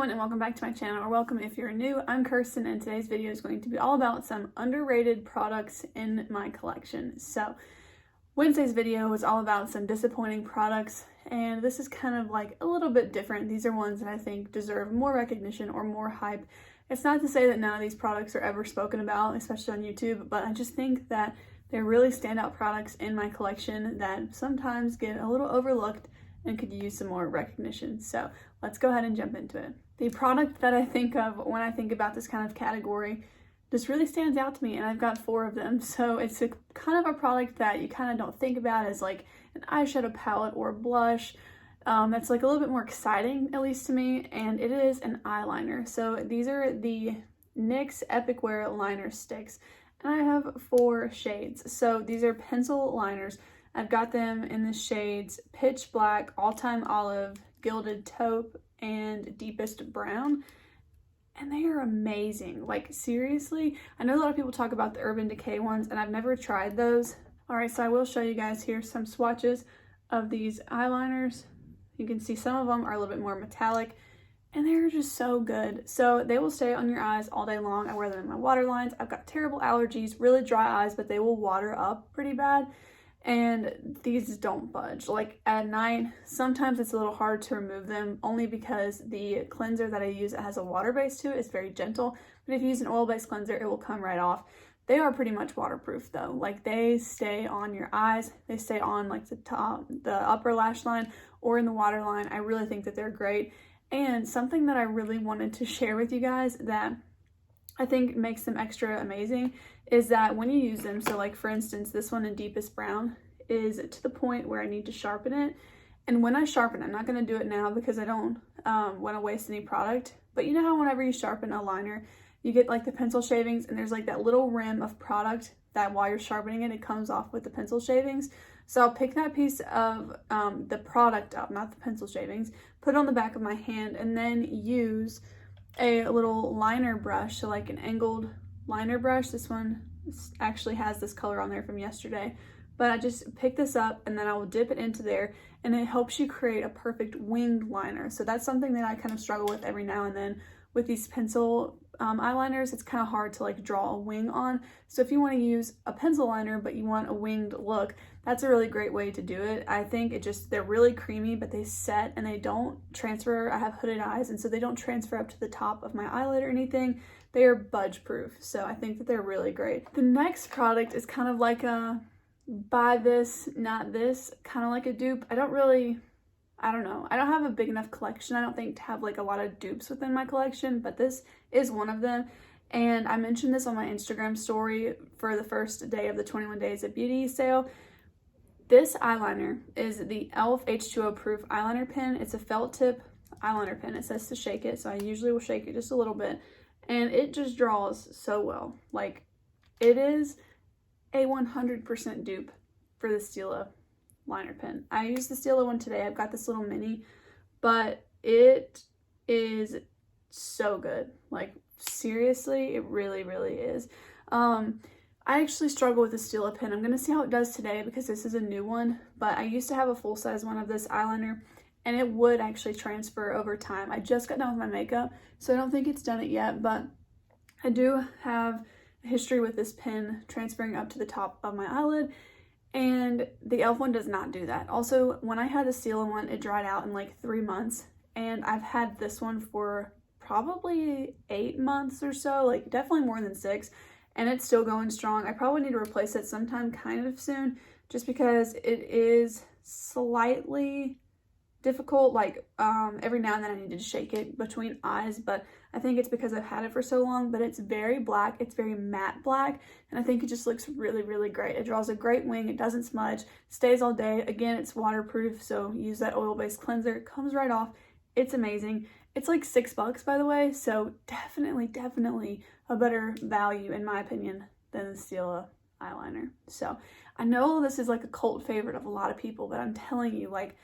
everyone, and welcome back to my channel, or welcome if you're new. I'm Kirsten, and today's video is going to be all about some underrated products in my collection. So Wednesday's video was all about some disappointing products, and this is kind of like a little bit different. These are ones that I think deserve more recognition or more hype. It's not to say that none of these products are ever spoken about, especially on YouTube, but I just think that they're really standout products in my collection that sometimes get a little overlooked and could use some more recognition. So let's go ahead and jump into it. The product that I think of when I think about this kind of category just really stands out to me, and I've got 4 of them. So it's a kind of a product that you kind of don't think about as like an eyeshadow palette or blush. That's like a little bit more exciting, at least to me, and it is an eyeliner. So these are the NYX Epic Wear liner sticks, and I have 4 shades. So these are pencil liners. I've got them in the shades Pitch Black, All Time Olive, Gilded Taupe, and Deepest Brown. And they are amazing. Like, seriously, I know a lot of people talk about the Urban Decay ones, and I've never tried those. All right, so I will show you guys here some swatches of these eyeliners. You can see some of them are a little bit more metallic, and they're just so good. So they will stay on your eyes all day long. I wear them in my waterlines. I've got terrible allergies, really dry eyes, but they will water up pretty bad. And these don't budge. Like at night, sometimes it's a little hard to remove them only because the cleanser that I use, it has a water base to it. It's very gentle, but if you use an oil-based cleanser, it will come right off. They are pretty much waterproof though. Like they stay on your eyes. They stay on like the upper lash line or in the waterline. I really think that they're great. And something that I really wanted to share with you guys that I think makes them extra amazing is that when you use them, so like for instance, this one in Deepest Brown is to the point where I need to sharpen it. And when I sharpen, I'm not going to do it now because I don't want to waste any product. But you know how whenever you sharpen a liner, you get like the pencil shavings and there's like that little rim of product that while you're sharpening it, it comes off with the pencil shavings. So I'll pick that piece of the product up, not the pencil shavings, put it on the back of my hand, and then use a little liner brush, so like an angled liner brush. This one actually has this color on there from yesterday, but I just pick this up and then I will dip it into there, and it helps you create a perfect winged liner. So that's something that I kind of struggle with every now and then with these pencil eyeliners. It's kind of hard to like draw a wing on. So if you want to use a pencil liner but you want a winged look, that's a really great way to do it. I think they're really creamy, but they set and they don't transfer. I have hooded eyes, and so they don't transfer up to the top of my eyelid or anything. They are budge proof, so I think that they're really great. The next product is kind of like a buy this, not this, kind of like a dupe. I don't know. I don't have a big enough collection, I don't think, to have like a lot of dupes within my collection, but this is one of them. And I mentioned this on my Instagram story for the first day of the 21 Days of Beauty sale. This eyeliner is the e.l.f. H2O Proof eyeliner pen. It's a felt tip eyeliner pen. It says to shake it, so I usually will shake it just a little bit. And it just draws so well. Like, it is a 100% dupe for the Stila liner pen. I used the Stila one today. I've got this little mini, but it is so good. Like, seriously, it really, really is. I actually struggle with the Stila pen. I'm going to see how it does today because this is a new one, but I used to have a full-size one of this eyeliner, and it would actually transfer over time. I just got done with my makeup, so I don't think it's done it yet, but I do have a history with this pen transferring up to the top of my eyelid, and the e.l.f. one does not do that. Also, when I had the Stila one, it dried out in like 3 months, and I've had this one for probably 8 months or so, like definitely more than 6. And it's still going strong. I probably need to replace it sometime kind of soon, just because it is slightly difficult. Like every now and then I need to shake it between eyes, but I think it's because I've had it for so long. But it's very black, it's very matte black, and I think it just looks really, really great. It draws a great wing, it doesn't smudge, stays all day. Again, it's waterproof, so use that oil-based cleanser, it comes right off. It's amazing. It's like $6, by the way, so definitely a better value, in my opinion, than the Stila eyeliner. So I know this is like a cult favorite of a lot of people, but I'm telling you, like,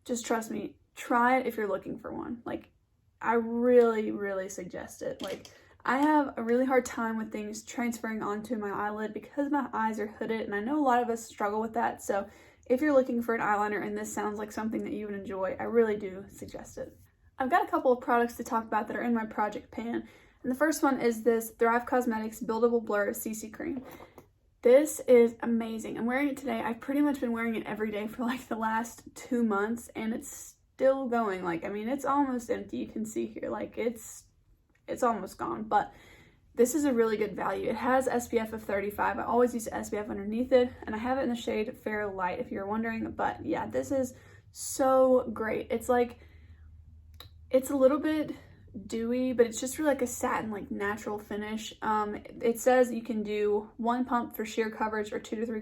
just trust me, try it if you're looking for one. Like, I really, really suggest it. Like, I have a really hard time with things transferring onto my eyelid because my eyes are hooded, and I know a lot of us struggle with that. So if you're looking for an eyeliner and this sounds like something that you would enjoy, I really do suggest it. I've got a couple of products to talk about that are in my project pan. And the first one is this Thrive Cosmetics Buildable Blur CC Cream. This is amazing. I'm wearing it today. I've pretty much been wearing it every day for like the last 2 months, and it's still going. Like, I mean, it's almost empty. You can see here, like it's almost gone, but this is a really good value. It has SPF of 35. I always use SPF underneath it, and I have it in the shade Fair Light if you're wondering. But yeah, this is so great. It's like, it's a little bit dewy, but it's just really like a satin, like natural finish. It says you can do 1 pump for sheer coverage or 2 to 3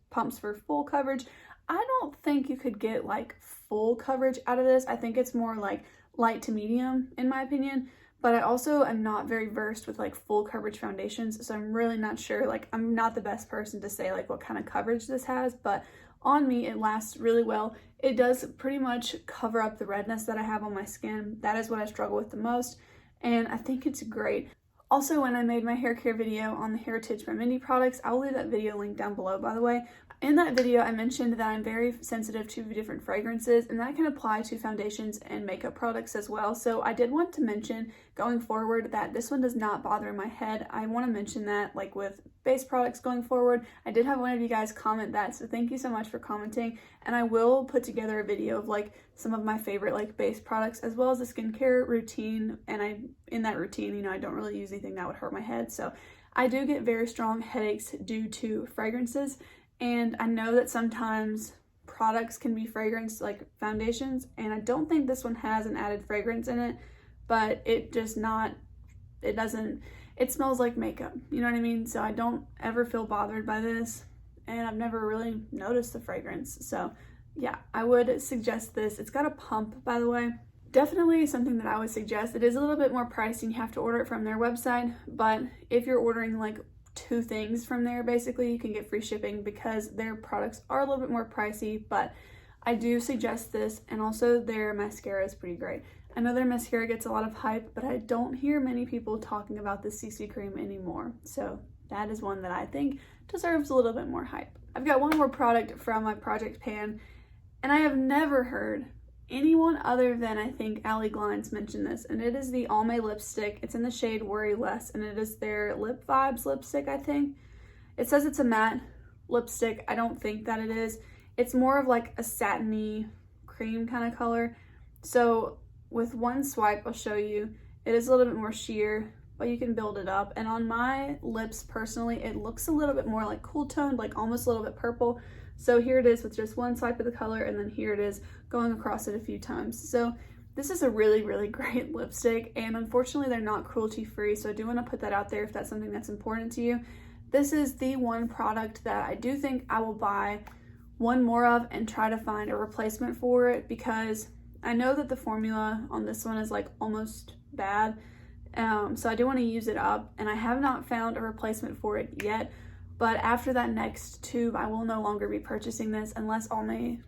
pumps for full coverage. I don't think you could get like full coverage out of this. I think it's more like light to medium in my opinion, but I also am not very versed with like full coverage foundations, so I'm really not sure. Like, I'm not the best person to say like what kind of coverage this has, but on me it lasts really well. It does pretty much cover up the redness that I have on my skin. That is what I struggle with the most, and I think it's great. Also, when I made my hair care video on the Heritage by Mindy products, I will leave that video linked down below, by the way. In that video, I mentioned that I'm very sensitive to different fragrances, and that can apply to foundations and makeup products as well. So I did want to mention going forward that this one does not bother my head. I want to mention that, like with base products going forward. I did have one of you guys comment that, so thank you so much for commenting. And I will put together a video of like some of my favorite like base products as well as a skincare routine. And in that routine, you know, I don't really use anything that would hurt my head. So I do get very strong headaches due to fragrances. And I know that sometimes products can be fragranced like foundations, and I don't think this one has an added fragrance in it, but it smells like makeup, you know what I mean? So I don't ever feel bothered by this, and I've never really noticed the fragrance. So yeah, I would suggest this. It's got a pump, by the way. Definitely something that I would suggest. It is a little bit more pricey and you have to order it from their website, but if you're ordering like 2 things from there, basically you can get free shipping because their products are a little bit more pricey. But I do suggest this, and also their mascara is pretty great. I know their mascara gets a lot of hype, but I don't hear many people talking about the CC cream anymore, so that is one that I think deserves a little bit more hype. I've got one more product from my project pan, and I have never heard anyone other than, I think, Allie Glines mention this, and it is the Almay lipstick. It's in the shade Worry Less, and it is their Lip Vibes lipstick, I think. It says it's a matte lipstick. I don't think that it is. It's more of like a satiny cream kind of color. So with one swipe, I'll show you, it is a little bit more sheer, but you can build it up. And on my lips, personally, it looks a little bit more like cool toned, like almost a little bit purple. So here it is with just one swipe of the color, and then here it is going across it a few times. So this is a really, really great lipstick, and unfortunately they're not cruelty free, so I do want to put that out there if that's something that's important to you. This is the one product that I do think I will buy one more of and try to find a replacement for it, because I know that the formula on this one is like almost bad. So I do want to use it up, and I have not found a replacement for it yet. But after that next tube, I will no longer be purchasing this unless Almay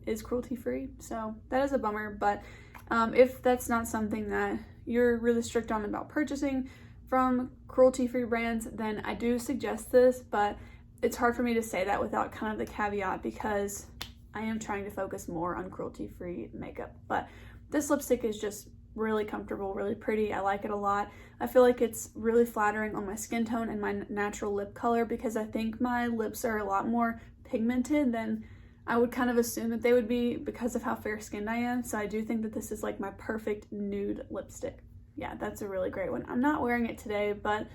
is cruelty-free. So that is a bummer. But if that's not something that you're really strict on about purchasing from cruelty-free brands, then I do suggest this. But it's hard for me to say that without kind of the caveat, because I am trying to focus more on cruelty-free makeup. But this lipstick is just really comfortable, really pretty. I like it a lot. I feel like it's really flattering on my skin tone and my natural lip color, because I think my lips are a lot more pigmented than I would kind of assume that they would be because of how fair-skinned I am. So I do think that this is like my perfect nude lipstick. Yeah, that's a really great one. I'm not wearing it today, but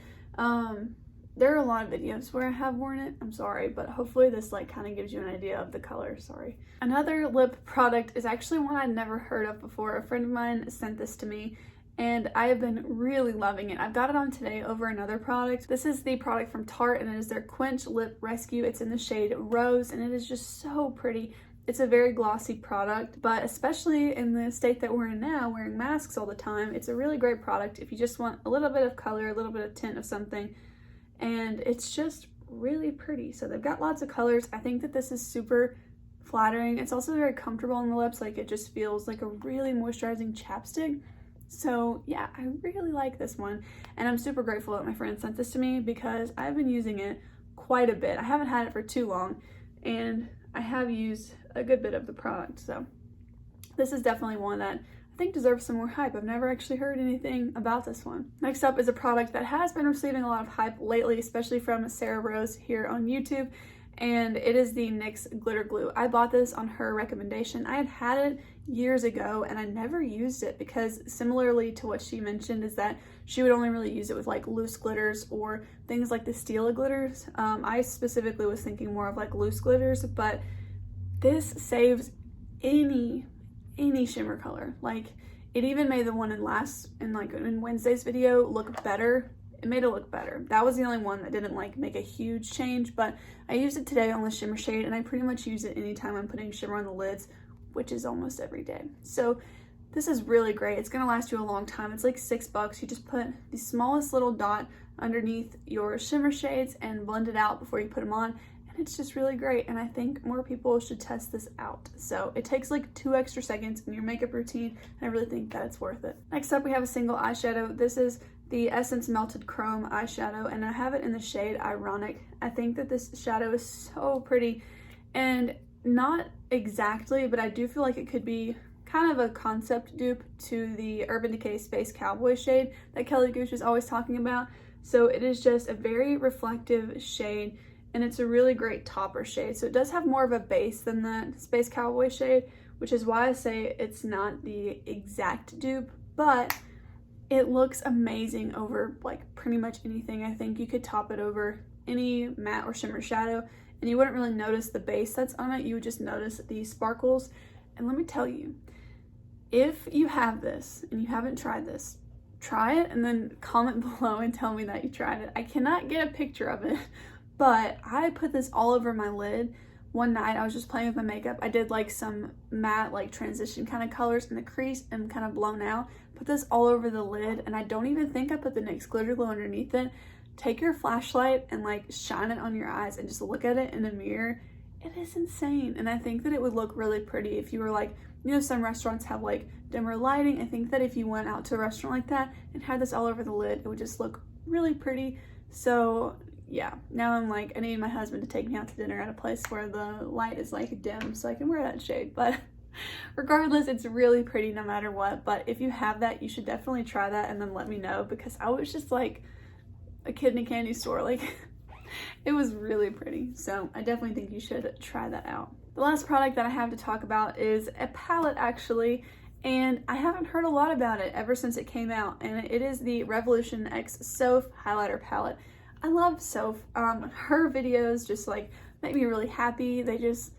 there are a lot of videos where I have worn it. I'm sorry, but hopefully this like kind of gives you an idea of the color. Sorry. Another lip product is actually one I'd never heard of before. A friend of mine sent this to me, and I have been really loving it. I've got it on today over another product. This is the product from Tarte, and it is their Quench Lip Rescue. It's in the shade Rose, and it is just so pretty. It's a very glossy product, but especially in the state that we're in now, wearing masks all the time, it's a really great product if you just want a little bit of color, a little bit of tint of something. And it's just really pretty. So they've got lots of colors. I think that this is super flattering. It's also very comfortable on the lips. Like, it just feels like a really moisturizing chapstick. So yeah, I really like this one, and I'm super grateful that my friend sent this to me because I've been using it quite a bit. I haven't had it for too long, and I have used a good bit of the product. So this is definitely one that I think deserves some more hype. I've never actually heard anything about this one. Next up is a product that has been receiving a lot of hype lately, especially from Sarah Rose here on YouTube, and it is the NYX Glitter Glue. I bought this on her recommendation. I had it years ago and I never used it because, similarly to what she mentioned, is that she would only really use it with like loose glitters or things like the Stila glitters. I specifically was thinking more of like loose glitters, but this saves any shimmer color. Like, it even made the one in Wednesday's video look better. It made it look better. That was the only one that didn't like make a huge change, but I used it today on the shimmer shade, and I pretty much use it anytime I'm putting shimmer on the lids, which is almost every day. So this is really great. It's gonna last you a long time. It's like $6. You just put the smallest little dot underneath your shimmer shades and blend it out before you put them on, and it's just really great. And I think more people should test this out. So it takes like 2 extra seconds in your makeup routine, and I really think that it's worth it. Next up, we have a single eyeshadow. This is the Essence Melted Chrome eyeshadow, and I have it in the shade Ironic. I think that this shadow is so pretty, and not exactly, but I do feel like it could be kind of a concept dupe to the Urban Decay Space Cowboy shade that Kelly Gooch is always talking about. So it is just a very reflective shade, and it's a really great topper shade. So it does have more of a base than the Space Cowboy shade, which is why I say it's not the exact dupe, but it looks amazing over like pretty much anything. I think you could top it over any matte or shimmer shadow and you wouldn't really notice the base that's on it. You would just notice the sparkles. And let me tell you, if you have this and you haven't tried this, try it and then comment below and tell me that you tried it. I cannot get a picture of it, but I put this all over my lid. One night I was just playing with my makeup. I did like some matte like transition kind of colors in the crease and kind of blown out. Put this all over the lid, and I don't even think I put the NYX Glitter Glue underneath it. Take your flashlight and like shine it on your eyes and just look at it in a mirror. It is insane. And I think that it would look really pretty if you were like, you know, some restaurants have like dimmer lighting. I think that if you went out to a restaurant like that and had this all over the lid, it would just look really pretty. So yeah, now I'm like, I need my husband to take me out to dinner at a place where the light is like dim so I can wear that shade. But regardless, it's really pretty no matter what. But if you have that, you should definitely try that and then let me know, because I was just like a kid in a candy store. Like, it was really pretty. So I definitely think you should try that out. The last product that I have to talk about is a palette, actually, and I haven't heard a lot about it ever since it came out, and it is the Revolution X Soph highlighter palette. I love Soph. Her videos just like make me really happy. They just,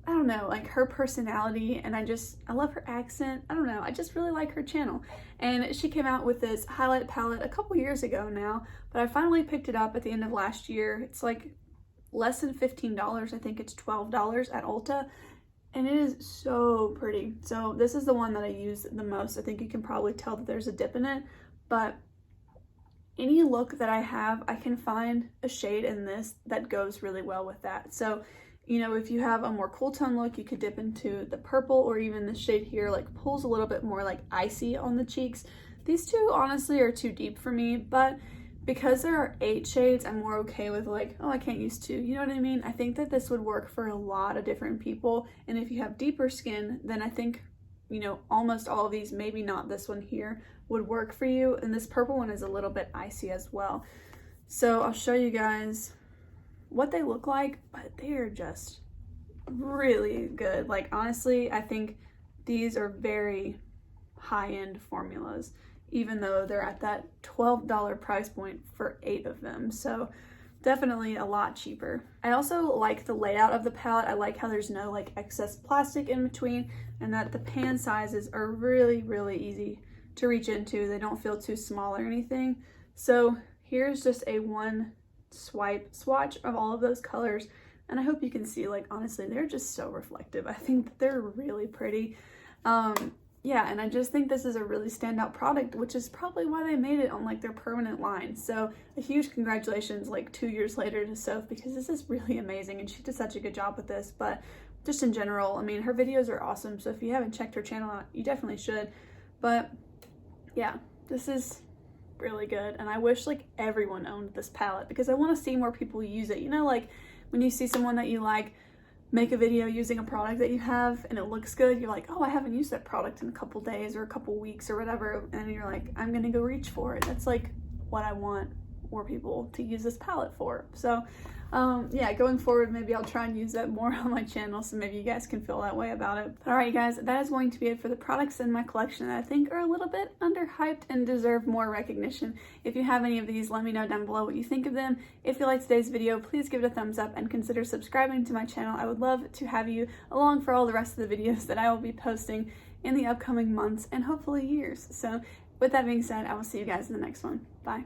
I don't know, like her personality, and I love her accent. I don't know, I just really like her channel. And she came out with this highlight palette a couple years ago now, but I finally picked it up at the end of last year. It's like less than $15. I think it's $12 at Ulta, and it is so pretty. So this is the one that I use the most. I think you can probably tell that there's a dip in it, but any look that I have, I can find a shade in this that goes really well with that. So, you know, if you have a more cool tone look, you could dip into the purple, or even the shade here like pulls a little bit more like icy on the cheeks. These two honestly are too deep for me, but because there are 8 shades, I'm more okay with like, oh, I can't use 2. You know what I mean? I think that this would work for a lot of different people. And if you have deeper skin, then I think, you know, almost all of these, maybe not this one here, would work for you. And this purple one is a little bit icy as well. So I'll show you guys what they look like, but they are just really good. Like, honestly, I think these are very high-end formulas, even though they're at that $12 price point for 8 of them. So definitely a lot cheaper. I also like the layout of the palette. I like how there's no like excess plastic in between, and that the pan sizes are really, really easy to reach into. They don't feel too small or anything. So here's just a one swipe swatch of all of those colors, and I hope you can see, like, honestly, they're just so reflective. I think that they're really pretty. Yeah, and I just think this is a really standout product, which is probably why they made it on like their permanent line. So a huge congratulations like 2 years later to Soph, because this is really amazing and she did such a good job with this. But just in general, I mean, her videos are awesome, so if you haven't checked her channel out, you definitely should. But yeah, this is really good, and I wish like everyone owned this palette, because I want to see more people use it. You know, like when you see someone that you like make a video using a product that you have and it looks good, you're like, oh, I haven't used that product in a couple days or a couple weeks or whatever, and you're like, I'm gonna go reach for it. That's like what I want more people to use this palette for. So yeah, going forward, maybe I'll try and use that more on my channel, so maybe you guys can feel that way about it. But alright, you guys, that is going to be it for the products in my collection that I think are a little bit underhyped and deserve more recognition. If you have any of these, let me know down below what you think of them. If you liked today's video, please give it a thumbs up and consider subscribing to my channel. I would love to have you along for all the rest of the videos that I will be posting in the upcoming months and hopefully years. So with that being said, I will see you guys in the next one. Bye.